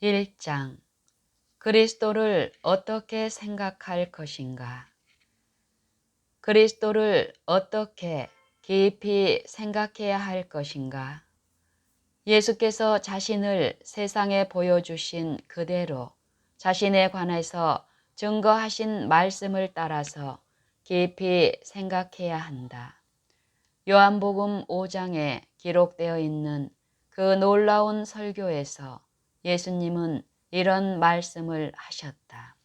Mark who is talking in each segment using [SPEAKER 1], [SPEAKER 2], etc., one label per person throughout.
[SPEAKER 1] 1장 그리스도를 어떻게 생각할 것인가? 그리스도를 어떻게 깊이 생각해야 할 것인가? 예수께서 자신을 세상에 보여주신 그대로 자신에 관해서 증거하신 말씀을 따라서 깊이 생각해야 한다. 요한복음 5장에 기록되어 있는 그 놀라운 설교에서 예수님은 이런 말씀을 하셨다.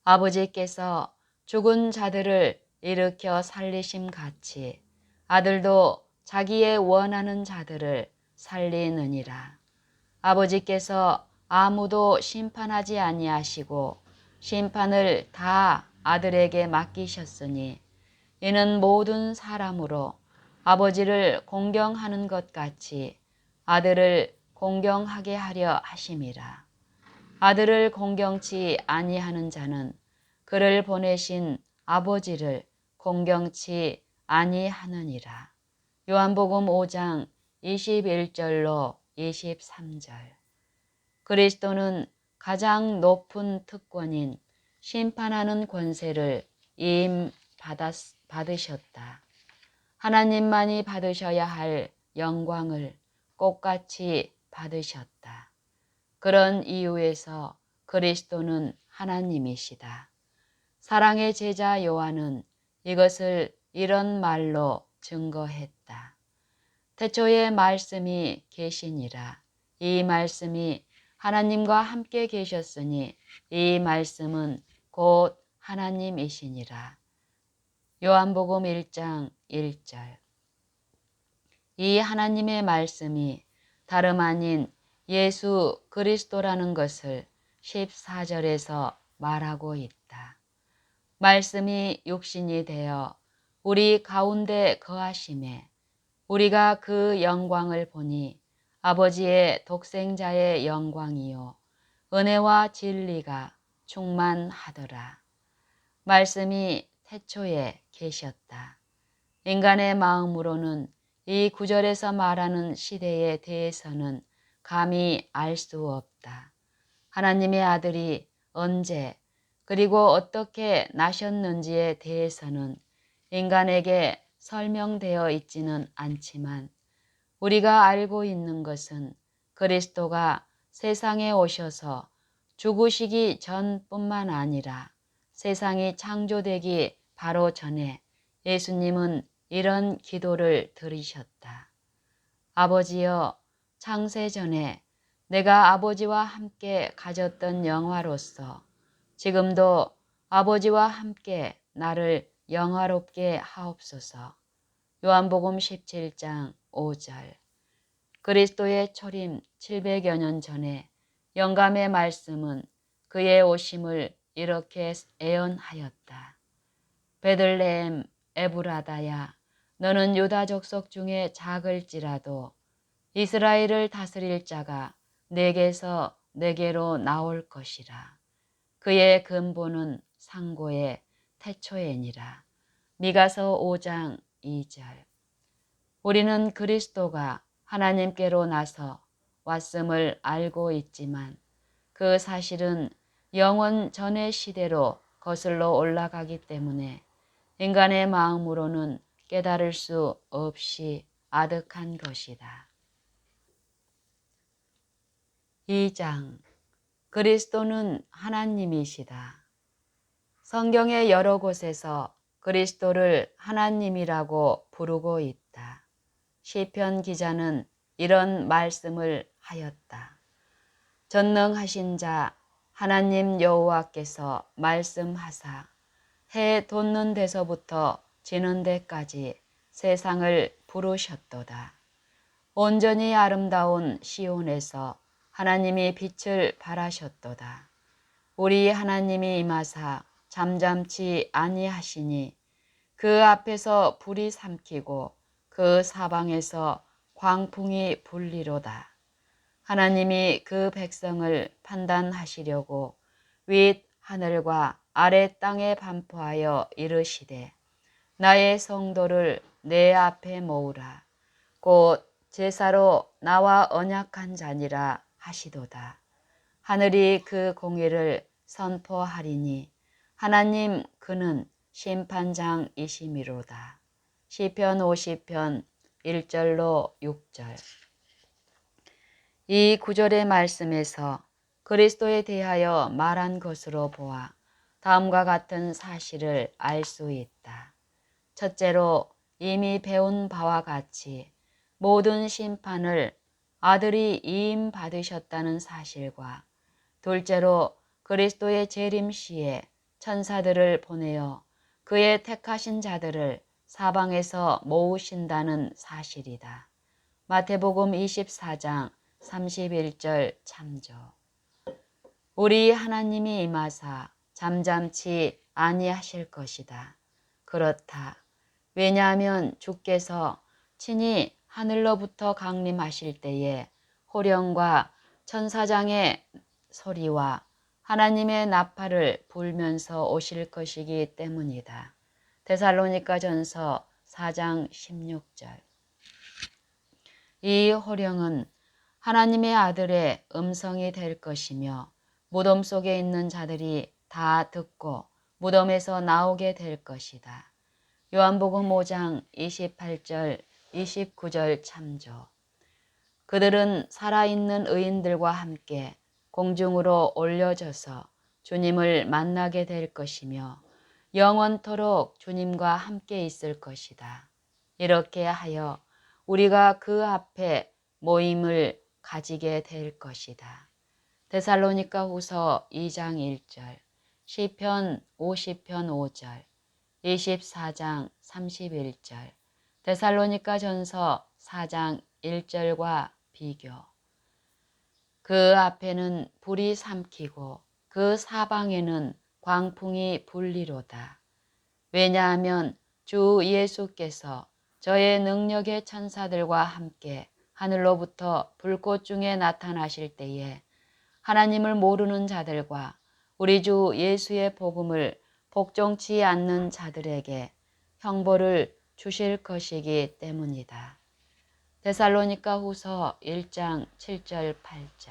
[SPEAKER 1] 아버지께서 죽은 자들을 일으켜 살리심 같이 아들도 자기의 원하는 자들을 살리느니라. 아버지께서 아무도 심판하지 아니하시고 심판을 다 아들에게 맡기셨으니 이는 모든 사람으로 아버지를 공경하는 것 같이 아들을 공경하게 하려 하심이라. 아들을 공경치 아니하는 자는 그를 보내신 아버지를 공경치 아니하느니라. 요한복음 5장 21절로 23절. 그리스도는 가장 높은 특권인 심판하는 권세를 이임 받으셨다. 하나님만이 받으셔야 할 영광을 똑같이 받으셨다. 그런 이유에서 그리스도는 하나님이시다. 사랑의 제자 요한은 이것을 이런 말로 증거했다. 태초에 말씀이 계시니라. 이 말씀이 하나님과 함께 계셨으니 이 말씀은 곧 하나님이시니라. 요한복음 1장 1절. 이 하나님의 말씀이 다름 아닌 예수 그리스도라는 것을 14절에서 말하고 있다. 말씀이 육신이 되어 우리 가운데 거하심에 우리가 그 영광을 보니 아버지의 독생자의 영광이요 은혜와 진리가 충만하더라. 말씀이 태초에 계셨다. 인간의 마음으로는 이 구절에서 말하는 시대에 대해서는 감히 알 수 없다. 하나님의 아들이 언제 그리고 어떻게 나셨는지에 대해서는 인간에게 설명되어 있지는 않지만 우리가 알고 있는 것은 그리스도가 세상에 오셔서 죽으시기 전뿐만 아니라 세상이 창조되기 바로 전에 예수님은 이런 기도를 드리셨다. 아버지여, 창세전에 내가 아버지와 함께 가졌던 영화로서 지금도 아버지와 함께 나를 영화롭게 하옵소서. 요한복음 17장 5절. 그리스도의 초림 700여 년 전에 영감의 말씀은 그의 오심을 이렇게 예언하였다. 베들레헴 에브라다야, 너는 유다 족속 중에 작을지라도 이스라엘을 다스릴 자가 내게서 내게로 나올 것이라. 그의 근본은 상고의 태초에니라. 미가서 5장 2절. 우리는 그리스도가 하나님께로 나서 왔음을 알고 있지만 그 사실은 영원 전의 시대로 거슬러 올라가기 때문에 인간의 마음으로는 깨달을 수 없이 아득한 것이다. 2장 그리스도는 하나님이시다. 성경의 여러 곳에서 그리스도를 하나님이라고 부르고 있다. 시편 기자는 이런 말씀을 하였다. 전능하신 자 하나님 여호와께서 말씀하사 해 돋는 데서부터 지는 데까지 세상을 부르셨도다. 온전히 아름다운 시온에서 하나님이 빛을 발하셨도다. 우리 하나님이 임하사 잠잠치 아니하시니 그 앞에서 불이 삼키고 그 사방에서 광풍이 불리로다. 하나님이 그 백성을 판단하시려고 윗 하늘과 아래 땅에 반포하여 이르시되 나의 성도를 내 앞에 모으라. 곧 제사로 나와 언약한 자니라 하시도다. 하늘이 그 공의를 선포하리니 하나님 그는 심판장이심이로다. 시편 50편 1절로 6절. 이 구절의 말씀에서 그리스도에 대하여 말한 것으로 보아 다음과 같은 사실을 알 수 있다. 첫째로 이미 배운 바와 같이 모든 심판을 아들이 이임받으셨다는 사실과 둘째로 그리스도의 재림 시에 천사들을 보내어 그의 택하신 자들을 사방에서 모으신다는 사실이다. 마태복음 24장 31절 참조. 우리 하나님이 임하사 잠잠치 아니하실 것이다. 그렇다. 왜냐하면 주께서 친히 하늘로부터 강림하실 때에 호령과 천사장의 소리와 하나님의 나팔을 불면서 오실 것이기 때문이다. 데살로니가전서 4장 16절. 이 호령은 하나님의 아들의 음성이 될 것이며 무덤 속에 있는 자들이 다 듣고 무덤에서 나오게 될 것이다. 요한복음 5장 28절 29절 참조. 그들은 살아있는 의인들과 함께 공중으로 올려져서 주님을 만나게 될 것이며 영원토록 주님과 함께 있을 것이다. 이렇게 하여 우리가 그 앞에 모임을 가지게 될 것이다. 데살로니가 후서 2장 1절, 시편 50편 5절, 24장 31절, 데살로니가 전서 4장 1절과 비교. 그 앞에는 불이 삼키고 그 사방에는 광풍이 불리로다. 왜냐하면 주 예수께서 저의 능력의 천사들과 함께 하늘로부터 불꽃 중에 나타나실 때에 하나님을 모르는 자들과 우리 주 예수의 복음을 복종치 않는 자들에게 형벌을 주실 것이기 때문이다. 데살로니가 후서 1장 7절 8절.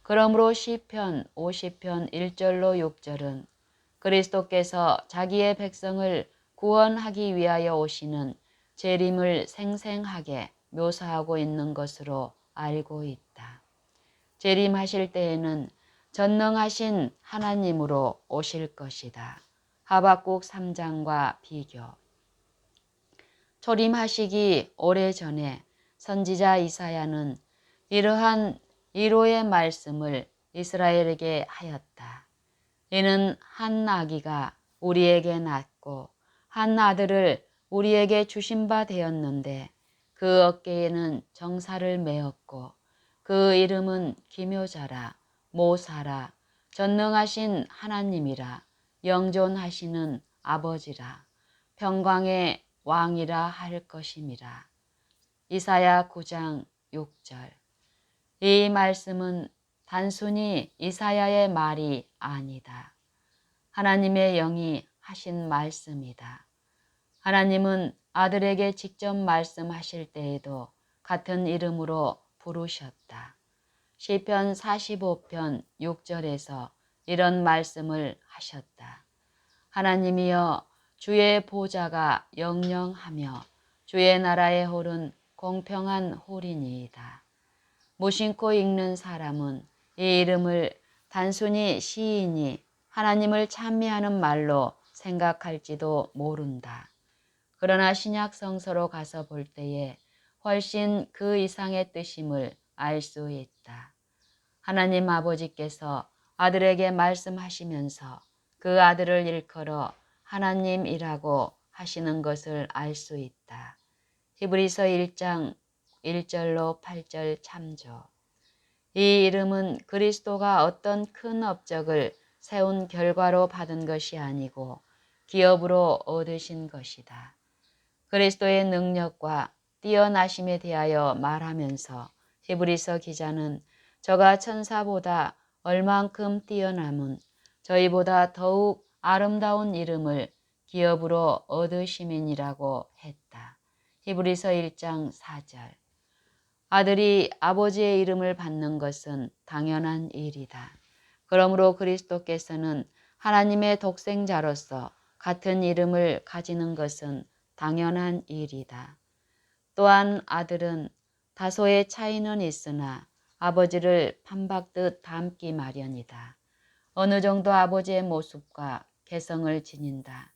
[SPEAKER 1] 그러므로 시편 50편 1절로 6절은 그리스도께서 자기의 백성을 구원하기 위하여 오시는 재림을 생생하게 묘사하고 있는 것으로 알고 있다. 재림하실 때에는 전능하신 하나님으로 오실 것이다. 하박국 3장과 비교. 초림하시기 오래전에 선지자 이사야는 이러한 위로의 말씀을 이스라엘에게 하였다. 이는 한 아기가 우리에게 낳고 한 아들을 우리에게 주신 바 되었는데 그 어깨에는 정사를 메었고 그 이름은 기묘자라 모사라 전능하신 하나님이라 영존하시는 아버지라 평강의 왕이라 할 것임이라. 이사야 9장 6절. 이 말씀은 단순히 이사야의 말이 아니다. 하나님의 영이 하신 말씀이다. 하나님은 아들에게 직접 말씀하실 때에도 같은 이름으로 부르셨다. 시편 45편 6절에서 이런 말씀을 하셨다. 하나님이여 주의 보좌가 영영하며 주의 나라의 홀은 공평한 홀이니이다. 무심코 읽는 사람은 이 이름을 단순히 시인이 하나님을 찬미하는 말로 생각할지도 모른다. 그러나 신약 성서로 가서 볼 때에 훨씬 그 이상의 뜻임을 알 수 있다. 하나님 아버지께서 아들에게 말씀하시면서 그 아들을 일컬어 하나님이라고 하시는 것을 알 수 있다. 히브리서 1장 1절로 8절 참조. 이 이름은 그리스도가 어떤 큰 업적을 세운 결과로 받은 것이 아니고 기업으로 얻으신 것이다. 그리스도의 능력과 뛰어나심에 대하여 말하면서 히브리서 기자는 저가 천사보다 얼만큼 뛰어남은 저희보다 더욱 아름다운 이름을 기업으로 얻으심이니라고 했다. 히브리서 1장 4절. 아들이 아버지의 이름을 받는 것은 당연한 일이다. 그러므로 그리스도께서는 하나님의 독생자로서 같은 이름을 가지는 것은 당연한 일이다. 또한 아들은 다소의 차이는 있으나 아버지를 판박듯 닮기 마련이다. 어느 정도 아버지의 모습과 개성을 지닌다.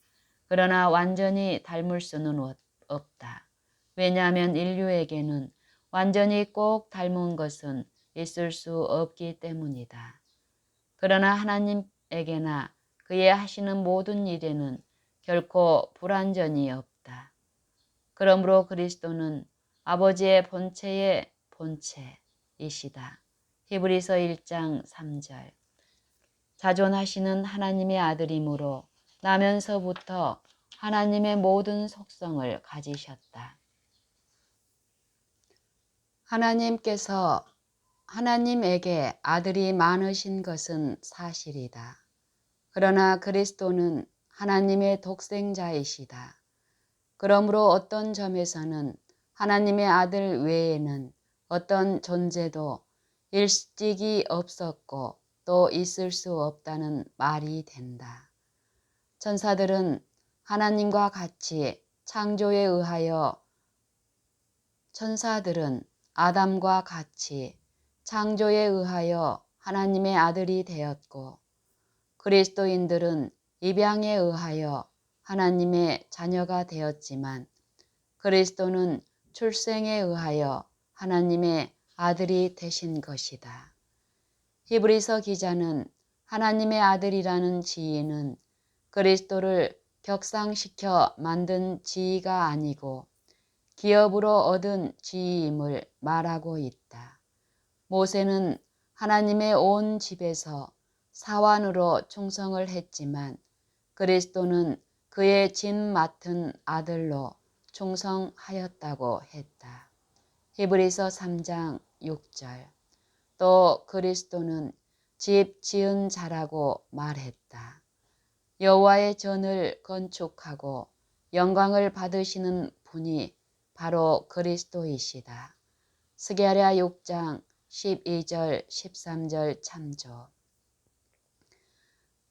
[SPEAKER 1] 그러나 완전히 닮을 수는 없다. 왜냐하면 인류에게는 완전히 꼭 닮은 것은 있을 수 없기 때문이다. 그러나 하나님에게나 그의 하시는 모든 일에는 결코 불완전이 없다. 그러므로 그리스도는 아버지의 본체의 본체이시다. 히브리서 1장 3절. 자존하시는 하나님의 아들이므로 나면서부터 하나님의 모든 속성을 가지셨다. 하나님에게 아들이 많으신 것은 사실이다. 그러나 그리스도는 하나님의 독생자이시다. 그러므로 어떤 점에서는 하나님의 아들 외에는 어떤 존재도 일찍이 없었고 또 있을 수 없다는 말이 된다. 천사들은 하나님과 같이 창조에 의하여 천사들은 아담과 같이 창조에 의하여 하나님의 아들이 되었고 그리스도인들은 입양에 의하여 하나님의 자녀가 되었지만 그리스도는 출생에 의하여 하나님의 아들이 되신 것이다. 히브리서 기자는 하나님의 아들이라는 지위는 그리스도를 격상시켜 만든 지위가 아니고 기업으로 얻은 지위임을 말하고 있다. 모세는 하나님의 온 집에서 사환으로 충성을 했지만 그리스도는 그의 진 맡은 아들로 충성하였다고 했다. 히브리서 3장 6절. 또 그리스도는 집 지은 자라고 말했다. 여호와의 전을 건축하고 영광을 받으시는 분이 바로 그리스도이시다. 스가랴 6장 12절 13절 참조.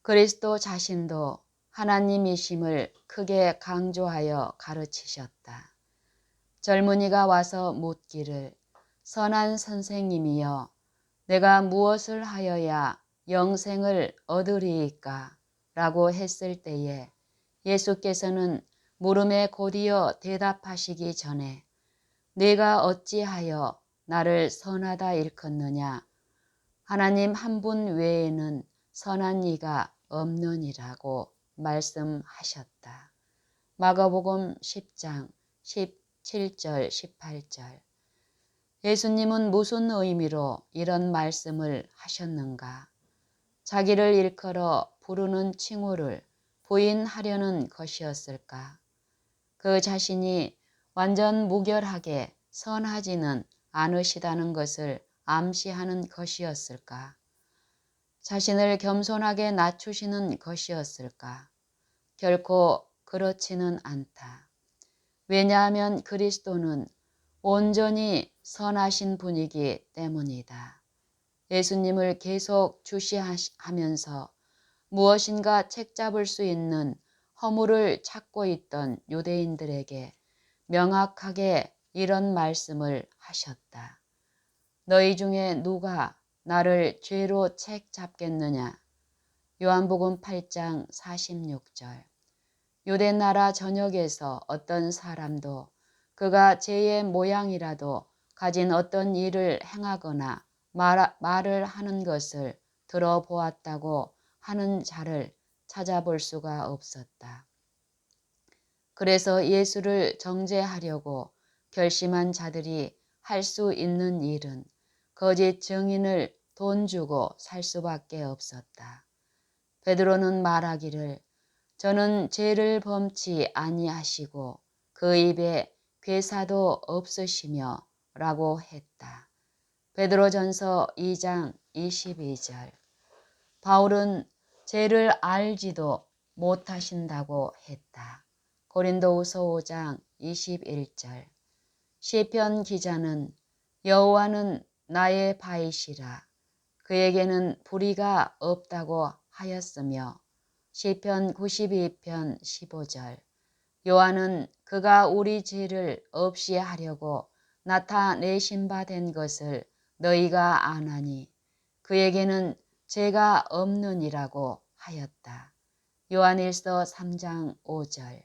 [SPEAKER 1] 그리스도 자신도 하나님이심을 크게 강조하여 가르치셨다. 젊은이가 와서 묻기를 선한 선생님이여 내가 무엇을 하여야 영생을 얻으리이까? 라고 했을 때에 예수께서는 물음에 곧이어 대답하시기 전에 네가 어찌하여 나를 선하다 일컫느냐? 하나님 한 분 외에는 선한 이가 없느니라고 말씀하셨다. 마가복음 10장 17절 18절. 예수님은 무슨 의미로 이런 말씀을 하셨는가? 자기를 일컬어 부르는 칭호를 부인하려는 것이었을까? 그 자신이 완전 무결하게 선하지는 않으시다는 것을 암시하는 것이었을까? 자신을 겸손하게 낮추시는 것이었을까? 결코 그렇지는 않다. 왜냐하면 그리스도는 온전히 선하신 분이기 때문이다. 예수님을 계속 주시하면서 무엇인가 책잡을 수 있는 허물을 찾고 있던 유대인들에게 명확하게 이런 말씀을 하셨다. 너희 중에 누가 나를 죄로 책잡겠느냐? 요한복음 8장 46절. 유대 나라 전역에서 어떤 사람도 그가 죄의 모양이라도 가진 어떤 일을 행하거나 말을 하는 것을 들어보았다고 하는 자를 찾아볼 수가 없었다. 그래서 예수를 정죄하려고 결심한 자들이 할 수 있는 일은 거짓 증인을 돈 주고 살 수밖에 없었다. 베드로는 말하기를 저는 죄를 범치 아니하시고 그 입에 괴사도 없으시며 라고 했다. 베드로전서 2장 22절. 바울은 죄를 알지도 못하신다고 했다. 고린도후서 5장 21절. 시편 기자는 여호와는 나의 바이시라. 그에게는 불의가 없다고 하였으며 시편 92편 15절. 여호와는 그가 우리 죄를 없이 하려고 나타내신 바 된 것을 너희가 아나니 그에게는 죄가 없느니라고 하였다. 요한일서 3장 5절.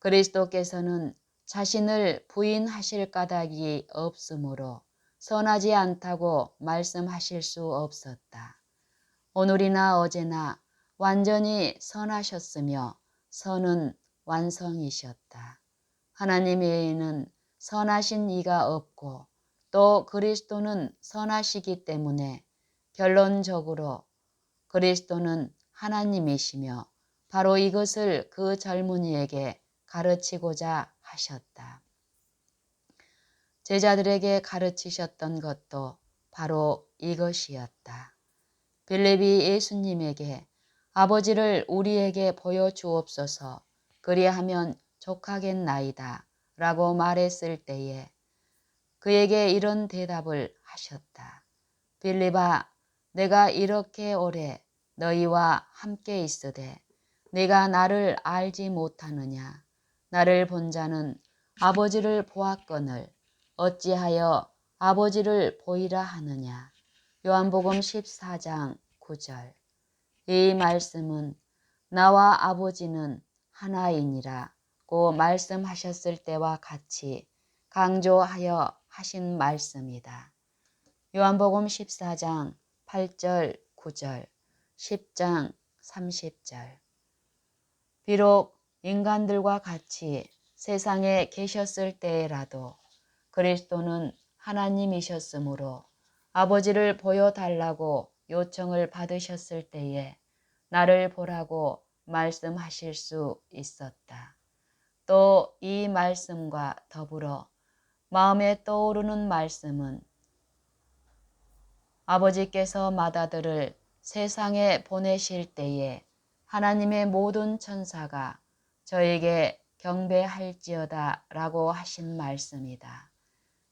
[SPEAKER 1] 그리스도께서는 자신을 부인하실 까닭이 없으므로 선하지 않다고 말씀하실 수 없었다. 오늘이나 어제나 완전히 선하셨으며 선은 완성이셨다. 하나님 외에는 선하신 이가 없고 또 그리스도는 선하시기 때문에 결론적으로 그리스도는 하나님이시며 바로 이것을 그 젊은이에게 가르치고자 하셨다. 제자들에게 가르치셨던 것도 바로 이것이었다. 빌립이 예수님에게 아버지를 우리에게 보여주옵소서 그리하면 족하겠나이다 라고 말했을 때에 그에게 이런 대답을 하셨다. 빌립아, 내가 이렇게 오래 너희와 함께 있으되 네가 나를 알지 못하느냐. 나를 본 자는 아버지를 보았거늘 어찌하여 아버지를 보이라 하느냐. 요한복음 14장 9절. 이 말씀은 나와 아버지는 하나이니라고 말씀하셨을 때와 같이 강조하여 하신 말씀이다. 요한복음 14장 8절 9절 10장 30절. 비록 인간들과 같이 세상에 계셨을 때라도 그리스도는 하나님이셨으므로 아버지를 보여달라고 요청을 받으셨을 때에 나를 보라고 말씀하실 수 있었다. 또 이 말씀과 더불어 마음에 떠오르는 말씀은 아버지께서 맏아들을 세상에 보내실 때에 하나님의 모든 천사가 저에게 경배할지어다 라고 하신 말씀이다.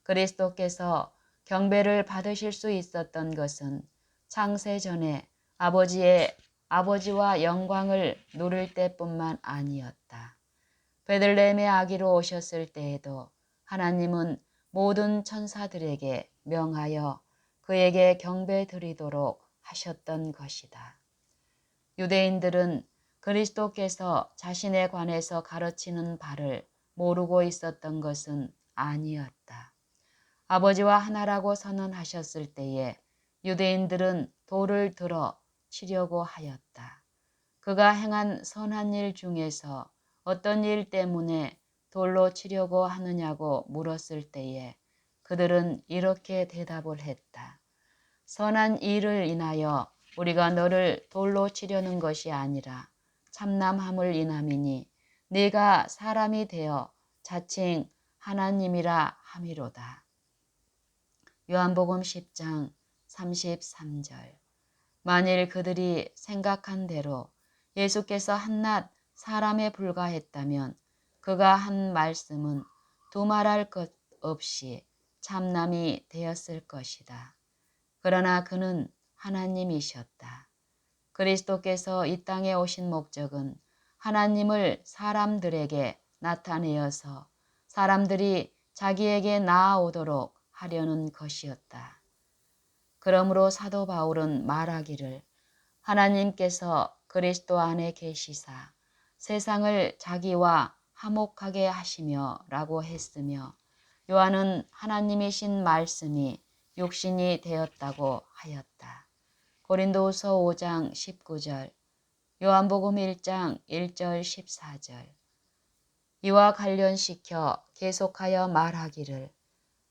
[SPEAKER 1] 그리스도께서 경배를 받으실 수 있었던 것은 창세 전에 아버지와 영광을 누릴 때뿐만 아니었다. 베들레헴의 아기로 오셨을 때에도 하나님은 모든 천사들에게 명하여 그에게 경배 드리도록 하셨던 것이다. 유대인들은 그리스도께서 자신에 관해서 가르치는 바를 모르고 있었던 것은 아니었다. 아버지와 하나라고 선언하셨을 때에 유대인들은 돌을 들어 치려고 하였다. 그가 행한 선한 일 중에서 어떤 일 때문에 돌로 치려고 하느냐고 물었을 때에 그들은 이렇게 대답을 했다. 선한 일을 인하여 우리가 너를 돌로 치려는 것이 아니라 참남함을 인함이니 네가 사람이 되어 자칭 하나님이라 함이로다. 요한복음 10장 33절. 만일 그들이 생각한 대로 예수께서 한낱 사람에 불과했다면 그가 한 말씀은 두말할 것 없이 참남이 되었을 것이다. 그러나 그는 하나님이셨다. 그리스도께서 이 땅에 오신 목적은 하나님을 사람들에게 나타내어서 사람들이 자기에게 나아오도록 하려는 것이었다. 그러므로 사도 바울은 말하기를 하나님께서 그리스도 안에 계시사 세상을 자기와 화목하게 하시며 라고 했으며 요한은 하나님이신 말씀이 육신이 되었다고 하였다. 고린도후서 5장 19절, 요한복음 1장 1절 14절. 이와 관련시켜 계속하여 말하기를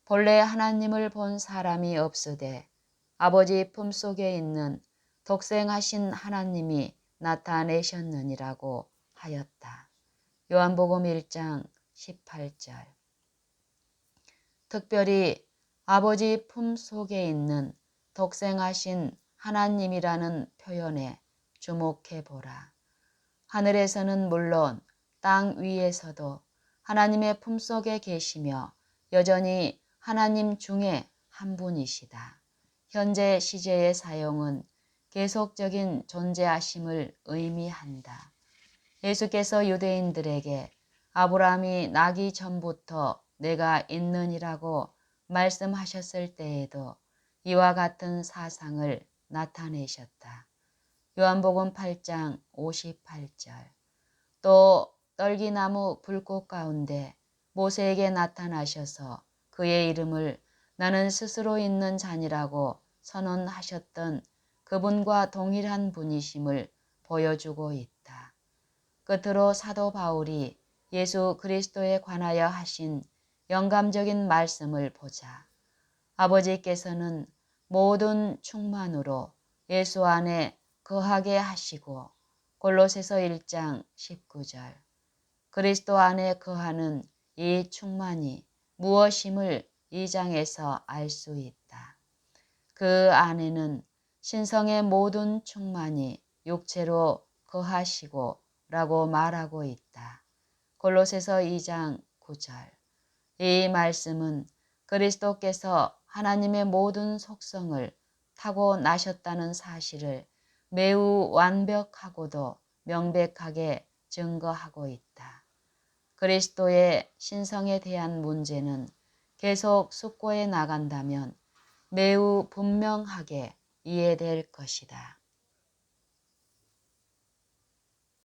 [SPEAKER 1] 본래 하나님을 본 사람이 없으되 아버지 품속에 있는 독생하신 하나님이 나타내셨느니라고 하였다. 요한복음 1장 18절. 특별히 아버지 품속에 있는 독생하신 하나님이라는 표현에 주목해 보라. 하늘에서는 물론 땅 위에서도 하나님의 품속에 계시며 여전히 하나님 중에 한 분이시다. 현재 시제의 사용은 계속적인 존재하심을 의미한다. 예수께서 유대인들에게 아브라함이 나기 전부터 내가 있느니라고 말씀하셨을 때에도 이와 같은 사상을 나타내셨다. 요한복음 8장 58절. 또 떨기나무 불꽃 가운데 모세에게 나타나셔서 그의 이름을 나는 스스로 있는 자니라고 선언하셨던 그분과 동일한 분이심을 보여주고 있다. 끝으로 사도 바울이 예수 그리스도에 관하여 하신 영감적인 말씀을 보자. 아버지께서는 모든 충만으로 예수 안에 거하게 하시고 골로새서 1장 19절. 그리스도 안에 거하는 이 충만이 무엇임을 이 장에서 알 수 있다. 그 안에는 신성의 모든 충만이 육체로 거하시고 라고 말하고 있다. 골로새서 2장 9절. 이 말씀은 그리스도께서 하나님의 모든 속성을 타고 나셨다는 사실을 매우 완벽하고도 명백하게 증거하고 있다. 그리스도의 신성에 대한 문제는 계속 숙고해 나간다면 매우 분명하게 이해될 것이다.